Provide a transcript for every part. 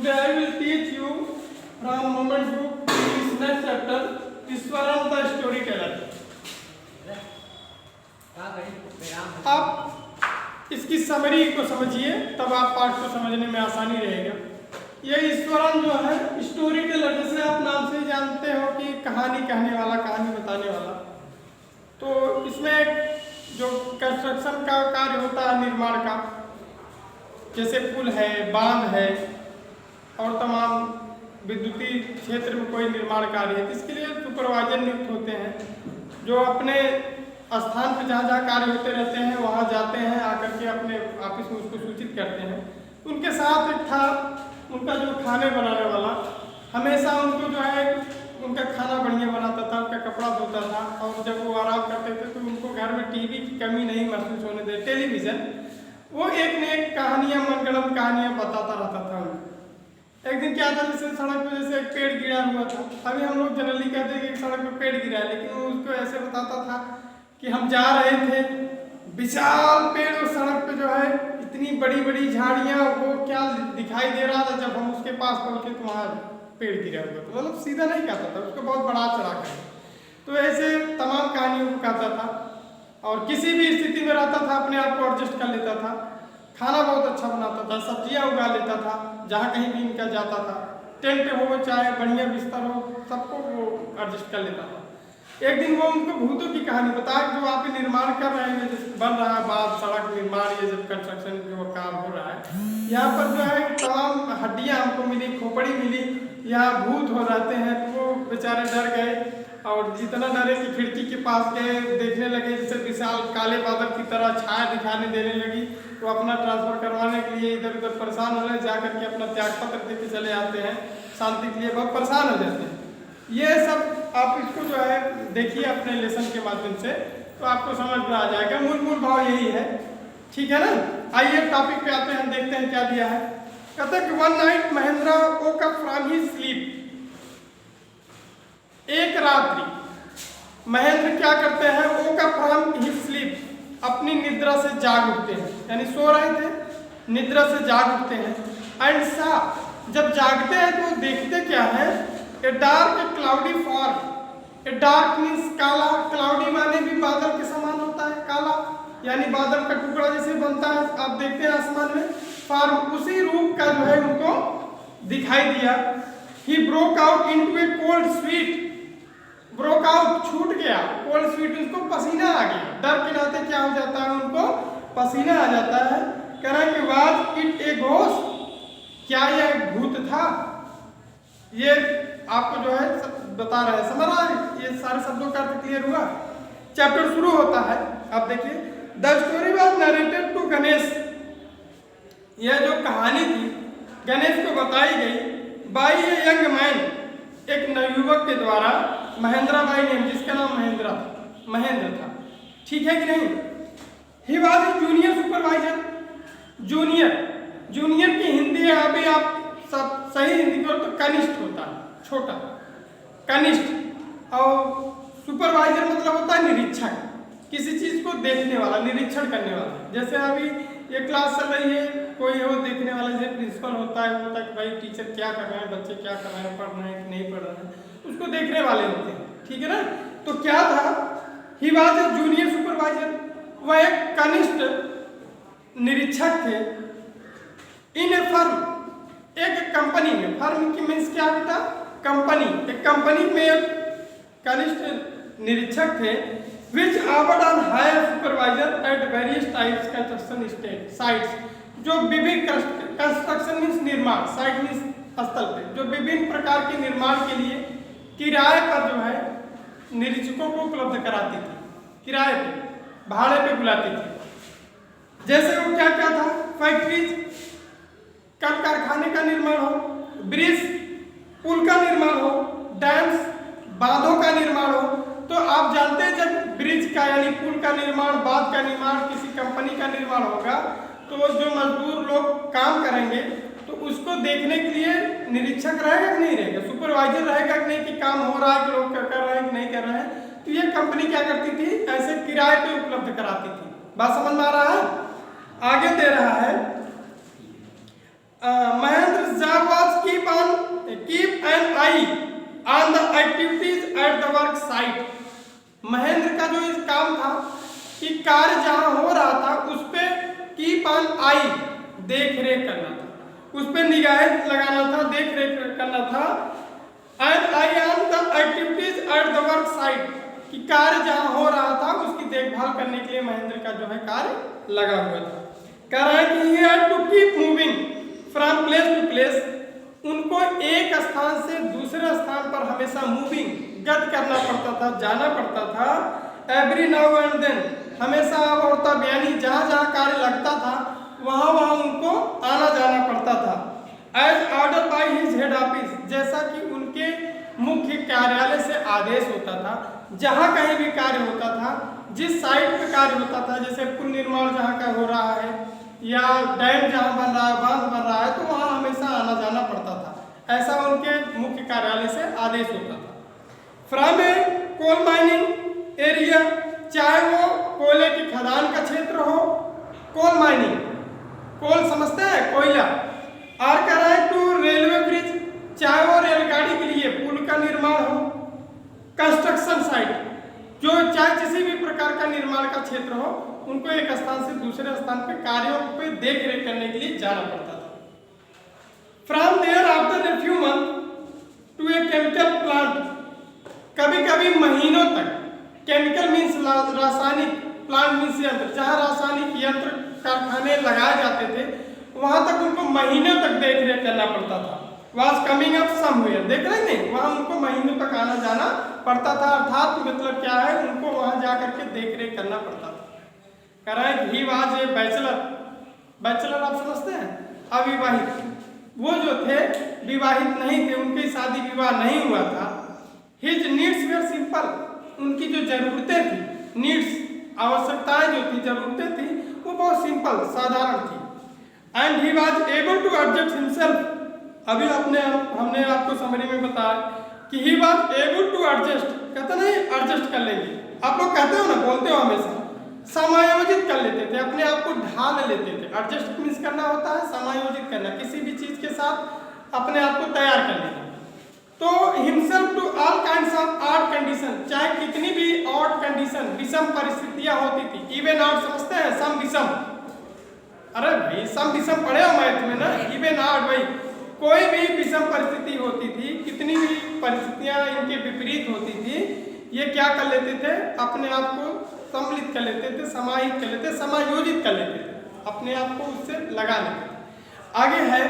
Today I will teach you from moment book this next chapter Eshwaram the storyteller. आप इसकी summary को समझिए तब आप पाठ को समझने में आसानी रहेगा। ये ईश्वरम जो है स्टोरी टेलर, जैसे आप नाम से जानते हो कि कहानी कहने वाला, कहानी बताने वाला। तो इसमें जो कंस्ट्रक्शन का कार्य होता है, निर्माण का, जैसे पुल है, बांध है और तमाम विद्युतीय क्षेत्र में कोई निर्माण कार्य है, इसके लिए सुपरवाइजर नियुक्त होते हैं जो अपने स्थान पर जहाँ जहाँ कार्य होते रहते हैं वहाँ जाते हैं, आकर के अपने ऑफिस में उसको सूचित करते हैं। उनके साथ एक था उनका जो खाने बनाने वाला, हमेशा उनको जो है उनका खाना बढ़िया बनाता था, उनका कपड़ा धोता था, और जब वो आराम करते थे तो उनको घर में टीवी की कमी नहीं महसूस होने दे, टेलीविज़न, वो एक न एक कहानियाँ, मनगढ़ंत कहानियाँ बताता रहता था उनको। एक दिन क्या था, जैसे सड़क पर जैसे एक पेड़ गिरा हुआ था। अभी हम लोग जनरली कहते हैं कि सड़क पर पेड़ गिरा है, लेकिन वो उसको ऐसे बताता था कि हम जा रहे थे, विशाल पेड़ उस सड़क पे जो है इतनी बड़ी बड़ी झाड़ियाँ, वो क्या दिखाई दे रहा था। जब हम उसके पास पहुँचे तो वहाँ पेड़ गिरा हुआ था, मतलब सीधा नहीं कहता था, उसको बहुत बड़ा चढ़ा कर। तो ऐसे तमाम कहानियों को कहता था और किसी भी स्थिति में रहता था अपने आप को एडजस्ट कर लेता था। खाना बहुत अच्छा बनाता था, सब्जियां उगा लेता था जहाँ कहीं भी इनका जाता था, टेंट हो चाहे बढ़िया बिस्तर हो, सबको वो एडजस्ट कर लेता था। एक दिन वो उनको भूतों की कहानी बताया, जो आप निर्माण कर रहे हैं, जैसे बन रहा है बांध, सड़क निर्माण, ये जब कंस्ट्रक्शन जो काम हो रहा है, यहाँ पर जो है तमाम हड्डियाँ हमको मिली, खोपड़ी मिली, यहाँ भूत हो जाते हैं। तो वो बेचारे डर गए और जितना डरे कि खिड़की के पास गए, देखने लगे जैसे विशाल काले बादल की तरह छाया दिखाने देने लगी। तो अपना ट्रांसफर करवाने के लिए इधर उधर परेशान हो रहे, जाकर के अपना त्याग पत्र देके चले आते हैं, शांति के लिए बहुत परेशान हो जाते हैं। ये सब आप इसको जो है देखिए अपने लेसन के माध्यम से, तो आपको समझ में आ जाएगा। मूल भाव यही है, ठीक है ना। आइए टॉपिक पे आते हैं, देखते हैं क्या दिया है। कहते हैं कि one night Mahendra woke up from his sleep. एक रात्रि महेंद्र क्या करते हैं, woke up from his sleep, अपनी निद्रा से जाग उठते हैं, यानी सो रहे थे, निद्रा से जाग उठते हैं। एंड सा, जब जागते हैं तो देखते क्या है, a dark cloudy form. A dark means काला, क्लाउडी माने भी बादल के समान होता है, काला यानी बादल का टुकड़ा जैसे बनता है, आप देखते हैं आसमान में, फॉर्म उसी रूप का जो है उनको दिखाई दिया। He broke out into A cold sweet. Broke out छूट गया, कोल्ड स्वीट उसको पसीना आ गया, डर के नाते क्या हो जाता है उनको पसीना आ जाता है। कह रहा है कि वाज इट ए घोस्ट, क्या यह भूत था। ये आपको जो है बता रहे हैं, समझ रहा है, ये सारे शब्दों का अर्थ क्लियर हुआ। चैप्टर शुरू होता है, आप देखिए। The story was narrated to Ganesh. यह जो कहानी थी गणेश को बताई गई बाई ए यंग मैन, एक नवयुवक के द्वारा, महेंद्र बाई नेम, जिसका नाम महेंद्र था, ठीक है कि नहीं। ही was a junior supervisor. Junior की हिंदी है, अभी आप सब सही हिंदी करो तो कनिष्ठ होता है, छोटा, कनिष्ठ। और सुपरवाइजर मतलब होता है निरीक्षक, किसी चीज को देखने वाला, निरीक्षण करने वाला। जैसे अभी ये क्लास चल रही है, कोई हो देखने वाला, जैसे प्रिंसिपल होता है कि भाई टीचर क्या कर रहे हैं, बच्चे क्या कर रहे हैं, पढ़ रहे हैं कि नहीं पढ़ रहे हैं, उसको देखने वाले होते हैं, ठीक है ना। तो क्या था, he was a junior supervisor, वह एक कनिष्ठ निरीक्षक थे। इन ए फर्म, एक कंपनी में, फर्म की मीन्स क्या बेटा, कंपनी, एक कंपनी में कनिष्ठ निरीक्षक थे। Which offered on hire supervisor at various types construction sites, जो विभिन्न कंस्ट्रक्शन मीन्स निर्माण, साइट मीन्स स्थल पे, जो विभिन्न प्रकार के निर्माण के लिए किराए पर जो है निरीक्षकों को उपलब्ध कराती थी, किराए पे, भाड़े पे बुलाती थी। जैसे वो क्या क्या था, फैक्ट्रीज, कल कारखाने का निर्माण हो, ब्रिज, पुल का निर्माण हो, डैम्स, बांधों का निर्माण हो। तो आप जानते हैं जब ब्रिज का यानी पुल का निर्माण, बांध का निर्माण, किसी कंपनी का निर्माण होगा, तो जो मजदूर लोग काम करेंगे तो उसको देखने के लिए निरीक्षक रहेगा कि नहीं रहेगा, सुपरवाइजर रहेगा कि नहीं, कि काम हो रहा है कि लोग कर रहे हैं कि नहीं कर रहे हैं। तो ये कंपनी क्या करती थी, ऐसे किराए पे उपलब्ध कराती थी। बात समझ में आ रहा है। आगे दे रहा है, Mahendra job was keep an I on the activities at the work site. Mahendra का जो इस काम था कि कार्य जहां हो रहा था उस पे कीप एन आई, देख रेख करना था, उस पे निगाहें लगाना था, देख रेख करना था। And I on the activities at the work site, कि कार्य जहां हो रहा था उसकी देखभाल करने के लिए महेंद्र का जो है कार्य लगा हुआ था। कह रहा है कि he had to keep moving from place to place, उनको एक स्थान से दूसरे स्थान पर हमेशा मूविंग, गति करना पड़ता था, जाना पड़ता था। एवरी नाउ एंड देन, हमेशा अब और तब, यानी जहां जहां कार्य लगता था वहां वहां उनको आना जाना पड़ता था। As order by his head office, जैसा कि उनके मुख्य कार्यालय से आदेश होता था। जहां कहीं भी कार्य होता था, जिस साइट पे कार्य होता था, जैसे पुल निर्माण जहां का हो रहा है या डैम जहां बन रहा है, बांध बन रहा है, तो वहां हमेशा आना जाना पड़ता था। ऐसा उनके मुख्य कार्यालय से आदेश होता था। From a coal mining area, चाहे वो कोयले की खदान का क्षेत्र हो, कोल माइनिंग, कोल समझते हैं, कोयला। और कह रहा है टू रेलवे ब्रिज, चाहे वो रेलगाड़ी के लिए पुल का निर्माण हो। कंस्ट्रक्शन साइट, जो चाहे किसी भी प्रकार का निर्माण का क्षेत्र हो, उनको एक स्थान से दूसरे स्थान पे कार्यों पे देख रेख करने के लिए जाना पड़ता था। From there after a few month to a chemical plant, कभी कभी महीनों तक, केमिकल मीन्स रासायनिक, प्लांट मीन्स यंत्र, जहां रासायनिक यंत्र कारखाने लगाए जाते थे वहां तक उनको महीनों तक देख रेख करना पड़ता था। वाज कमिंग अप समवेयर, देख रहे हैं, वहां उनको महीनों तक आना जाना पड़ता था। अर्थात मतलब क्या है, उनको वहां जाकर के देख रेख करना पड़ता था। कह रहा है ही वाज ए बैचलर, बैचलर आप समझते हैं, अविवाहित, वो जो थे विवाहित नहीं थे, उनकी शादी विवाह नहीं हुआ था। हिज नीड्स वेर सिंपल, उनकी जो जरूरतें थी, नीड्स आवश्यकताएं जो थी, जरूरतें थी, वो बहुत सिंपल साधारण थी। And he was able to adjust himself, अभी हमने आपको समरी में बताया कि he was able to adjust, कहते नहीं एडजस्ट कर लेंगे, आप लोग कहते हो ना, बोलते हो हमेशा, समायोजित कर लेते थे, अपने आप को ढाल लेते थे। एडजस्ट मीन्स करना होता है समायोजित करना, किसी भी चीज के साथ अपने आप को तैयार कर लेना। तो himself to all kinds of odd condition, चाहे कितनी भी ऑड कंडीशन, विषम परिस्थितियां होती थी, इवन ऑड समझते हैं, सम विषम, अरे भाई सम विषम पढ़े हो मैथ में ना, इवन ऑड, भाई कोई भी विषम परिस्थिति होती थी, कितनी भी परिस्थितियां इनके विपरीत होती थी, ये क्या कर लेते थे, अपने आप को सम्मिलित कर लेते थे, समाहित कर लेते, समायोजित कर लेते थे, अपने आप को उससे लगा लेते थे। आगे है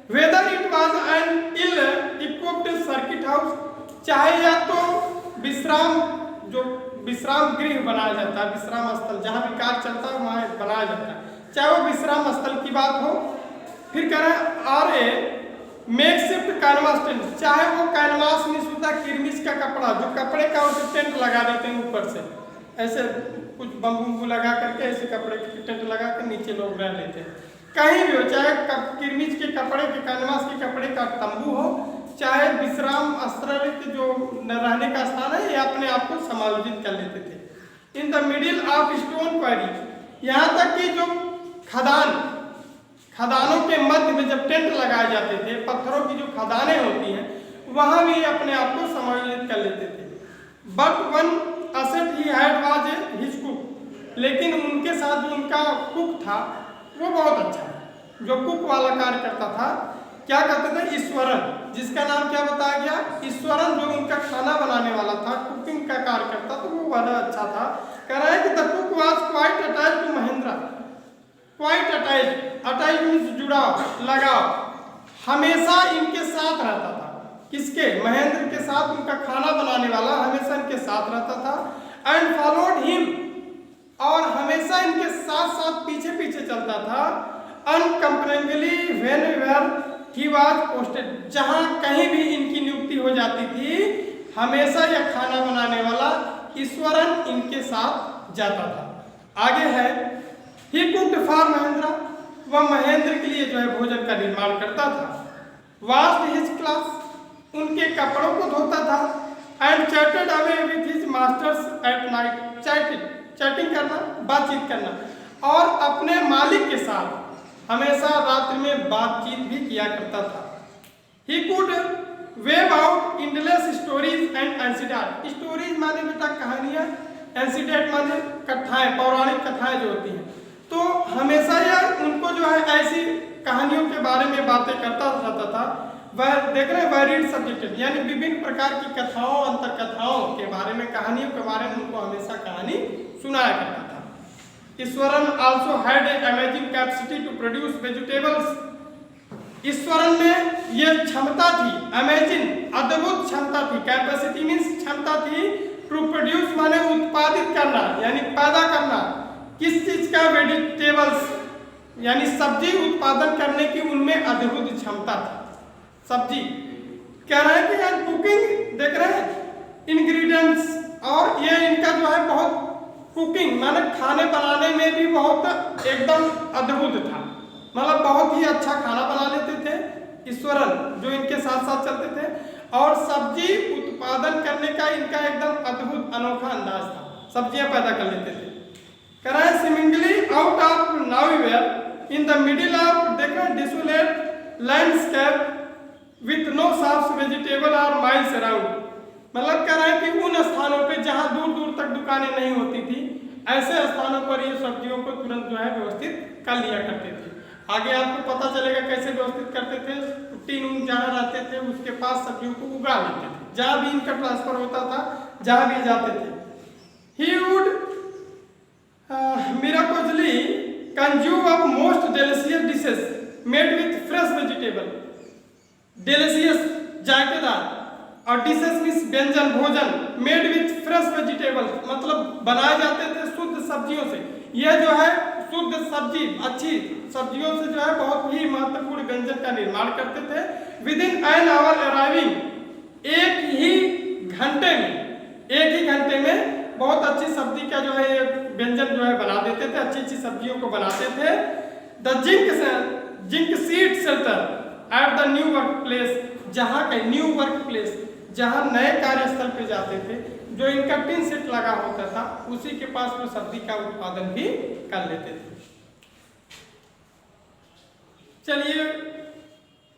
whether it was an ill equipped circuit house, चाहे या तो विश्राम, जो विश्राम गृह बनाया जाता है, विश्राम स्थल जहां भी कार्य चलता है वहां बनाया जाता है, चाहे वो विश्राम स्थल की बात हो। फिर कह रहा है और ए मेकशिफ्ट कैनवास टेंट, चाहे वो कैनवास में सुधा किरमिस का कपड़ा, जो कपड़े का उसे टेंट लगा देते हैं ऊपर से, ऐसे कुछ बम्बू लगा करके ऐसे कपड़े के टेंट लगा कर नीचे लोग रह लेते हैं। कहीं भी हो, चाहे किरमिस के कपड़े के, कैनवास के कपड़े का तंबू हो, चाहे विश्राम स्थल जो रहने का स्थान है, ये अपने आप को समायोजित कर लेते थे। In the middle of stone quarry, यहाँ तक कि जो खदानों के मध्य में जब टेंट लगाए जाते थे, पत्थरों की जो खदानें होती हैं, वहां भी अपने आप को समायोजित कर लेते थे। But one asset he had was his cook, लेकिन उनके साथ जो उनका कुक था वो बहुत अच्छा है। जो कुक वाला कार्य करता था, क्या करते थे, ईश्वरन, जिसका नाम क्या बताया गया, ईश्वरन, जो उनका खाना बनाने वाला था, कुकिंग का कार्य करता, तो वो बड़ा अच्छा था। कह रहा है कि the cook was quite attached to Mahendra, quite attached, attached means जुड़ाव, लगाव, हमेशा इनके साथ रहता था। किसके, महेंद्र के साथ, उनका खाना बनाने वाला हमेशा इनके साथ रहता था। एंड फॉलोड हिम, और हमेशा इनके साथ साथ पीछे पीछे चलता था। अनकंपरेबली व्हेनेवर ही वाज पोस्टेड, जहां कहीं भी इनकी नियुक्ति हो जाती थी, हमेशा यह खाना बनाने वाला ईश्वरन इनके साथ जाता था। आगे है ही कुक्ड फॉर महेंद्र, वह महेंद्र के लिए जो है भोजन का निर्माण करता था। वॉश्ड हिज क्लॉथ्स, उनके कपड़ों को धोता था। And chatted away with his masters at night, chatting करना, बातचीत करना, और अपने मालिक के साथ हमेशा रात्रि में बातचीत भी किया करता था। He could weave out endless stories and incident. Stories माने बेटा कहानियां, एंसिडेंट माने कथाएं, पौराणिक कथाएं जो होती हैं। तो हमेशा यह उनको जो है ऐसी कहानियों के बारे में बातें करता रहता था। वह देख रहे हैं वैरिड सब्जेक्ट, यानी विभिन्न प्रकार की कथाओं, अंतर कथाओं के बारे में, कहानियों के बारे में उनको हमेशा कहानी सुनाया करता था। Eswaran also had a amazing capacity to produce vegetables. Eswaran में यह क्षमता थी, अमेजिंग अद्भुत क्षमता थी, कैपेसिटी मीन्स क्षमता थी, टू प्रोड्यूस माने उत्पादित करना, यानी पैदा करना। किस चीज का? वेजिटेबल्स, यानी सब्जी उत्पादन करने की उनमें अद्भुत क्षमता थी। सब्जी कह रहे हैं कि यार कुकिंग देख रहे हैं इंग्रेडिएंट्स, और ये इनका जो है बहुत कुकिंग माने खाने बनाने में भी बहुत एकदम अद्भुत था, मतलब बहुत ही अच्छा खाना बना लेते थे ईश्वरन, जो इनके साथ साथ चलते थे। और सब्जी उत्पादन करने का इनका एकदम अद्भुत अनोखा अंदाज था, सब्जियां पैदा कर लेते थे। कह रहे हैं seemingly out of nowhere in the middle of देखो desolate landscape with no shops vegetable और माइल्स अराउंड। मतलब कह रहे हैं कि उन स्थानों पे जहां दूर दूर तक दुकानें नहीं होती थी, ऐसे स्थानों पर ये सब्जियों को तुरंत जो है व्यवस्थित कर लिया करते थे। आगे आपको पता चलेगा कैसे व्यवस्थित करते थे। टीन उन जहाँ रहते थे उसके पास सब्जियों को उगा लेते थे, जहाँ भी इनका ट्रांसफर होता था, जहाँ भी जाते थे। He would miraculously consume of most delicious dishes made with fresh vegetable। delicious जायकेदार, और डिशेस मीन्स व्यंजन भोजन, मेड विथ फ्रेश वेजिटेबल मतलब बनाए जाते थे शुद्ध सब्जियों से। यह जो है शुद्ध सब्जी, अच्छी सब्जियों से जो है बहुत ही महत्वपूर्ण व्यंजन का निर्माण करते थे। With in an hour arriving, एक ही घंटे में बहुत अच्छी सब्जी का जो है ये व्यंजन जो है बना देते थे, अच्छी अच्छी सब्जियों को बनाते थे। The zinc seed shelter at the new work place, जहाँ के न्यू वर्क प्लेस, जहाँ नए कार्यस्थल पे जाते थे, जो इनका टिन सेट लगा होता था, उसी के पास वो सब्जी का उत्पादन भी कर लेते थे। चलिए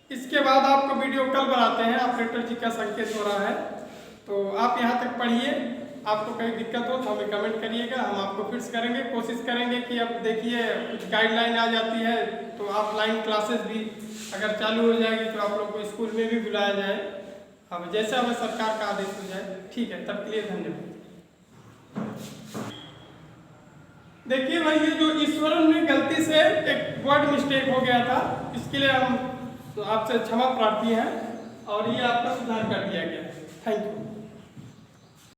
इसके बाद आपको वीडियो कल बनाते हैं, ऑपरेटर जी का संकेत हो रहा है, तो आप यहाँ तक पढ़िए। आपको कहीं दिक्कत हो तो हमें कमेंट करिएगा, हम आपको फिक्स करेंगे। कोशिश करेंगे कि अब देखिए कुछ गाइडलाइन आ जाती है तो ऑफलाइन क्लासेस भी अगर चालू हो जाएगी तो आप लोग को स्कूल में भी बुलाया जाए, अब जैसे हमें सरकार का आदेश हो जाए। ठीक है, तब के लिए धन्यवाद। देखिए भाई, ये जो ईश्वरन में गलती से एक वर्ड मिस्टेक हो गया था, इसके लिए हम आपसे क्षमा प्रार्थी हैं और ये आपका सुधार कर दिया गया। Thank you.